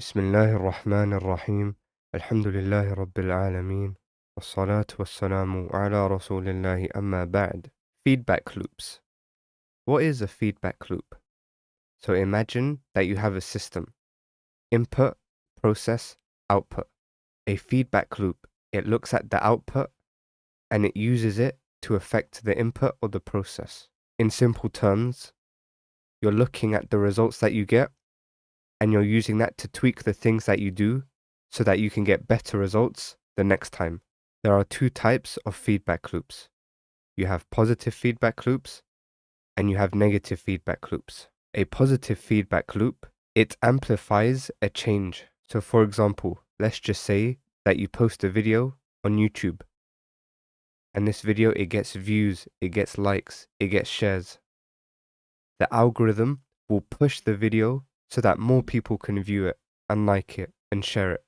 بسم الله الرحمن الرحيم الحمد لله رب العالمين والصلاة والسلام على رسول الله أما بعد. Feedback loops. What is a feedback loop? So imagine that you have a system. Input, process, output. A feedback loop. It looks at the output and it uses it to affect the input or the process. In simple terms, you're looking at the results that you get and you're using that to tweak the things that you do so that you can get better results the next time. There are two types of feedback loops. You have positive feedback loops and you have negative feedback loops. A positive feedback loop, it amplifies a change. So for example, let's just say that you post a video on YouTube and this video, it gets views, it gets likes, it gets shares. The algorithm will push the video so that more people can view it and like it and share it.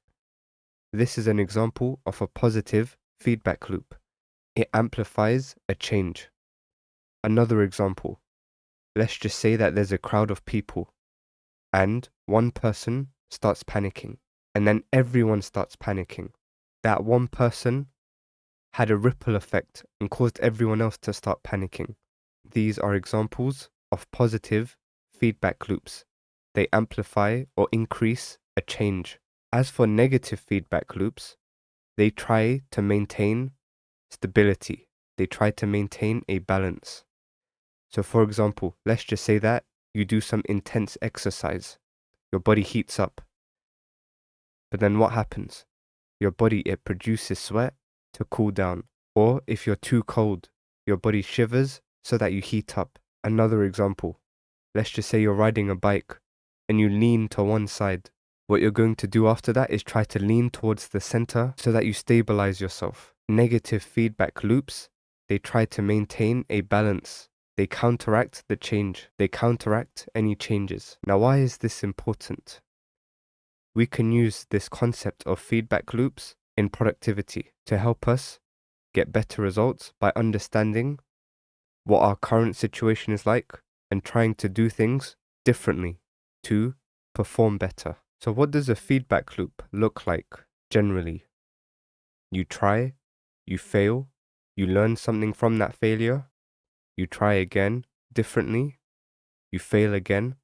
This is an example of a positive feedback loop. It amplifies a change. Another example, let's just say that there's a crowd of people and one person starts panicking and then everyone starts panicking. That one person had a ripple effect and caused everyone else to start panicking. These are examples of positive feedback loops. They amplify or increase a change. As for negative feedback loops, they try to maintain stability. They try to maintain a balance. So for example, let's just say that you do some intense exercise. Your body heats up. But then what happens? Your body, it produces sweat to cool down. Or if you're too cold, your body shivers so that you heat up. Another example, let's just say you're riding a bike and you lean to one side. What you're going to do after that is try to lean towards the center so that you stabilize yourself. Negative feedback loops, they try to maintain a balance. They counteract the change. They counteract any changes. Now, why is this important? We can use this concept of feedback loops in productivity to help us get better results by understanding what our current situation is like and trying to do things differently to perform better. So what does a feedback loop look like generally? You try, you fail, you learn something from that failure, you try again differently, you fail again,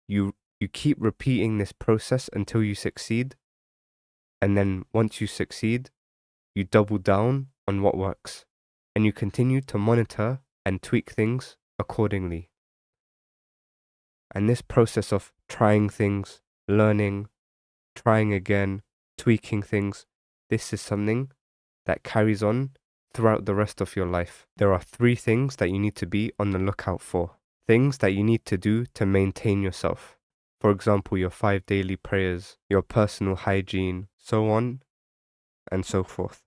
you keep repeating this process until you succeed, and then once you succeed, you double down on what works, and you continue to monitor and tweak things accordingly. And this process of trying things, learning, trying again, tweaking things, this is something that carries on throughout the rest of your life. There are 3 things that you need to be on the lookout for. Things that you need to do to maintain yourself. For example, your 5 daily prayers, your personal hygiene, so on and so forth.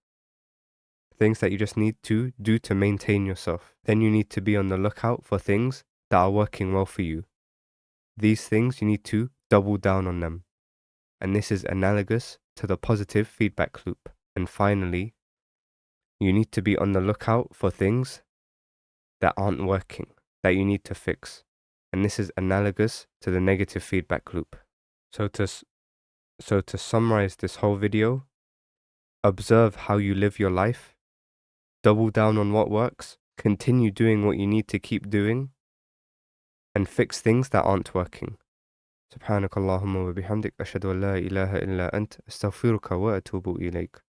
Things that you just need to do to maintain yourself. Then you need to be on the lookout for things that are working well for you. These things, you need to double down on them. And this is analogous to the positive feedback loop. And finally, you need to be on the lookout for things that aren't working, that you need to fix. And this is analogous to the negative feedback loop. So to summarize this whole video, observe how you live your life, double down on what works, continue doing what you need to keep doing, and fix things that aren't working. سبحانك اللهم وبحمدك أشهد أن لا إله إلا أنت أستغفرك وأتوب إليك.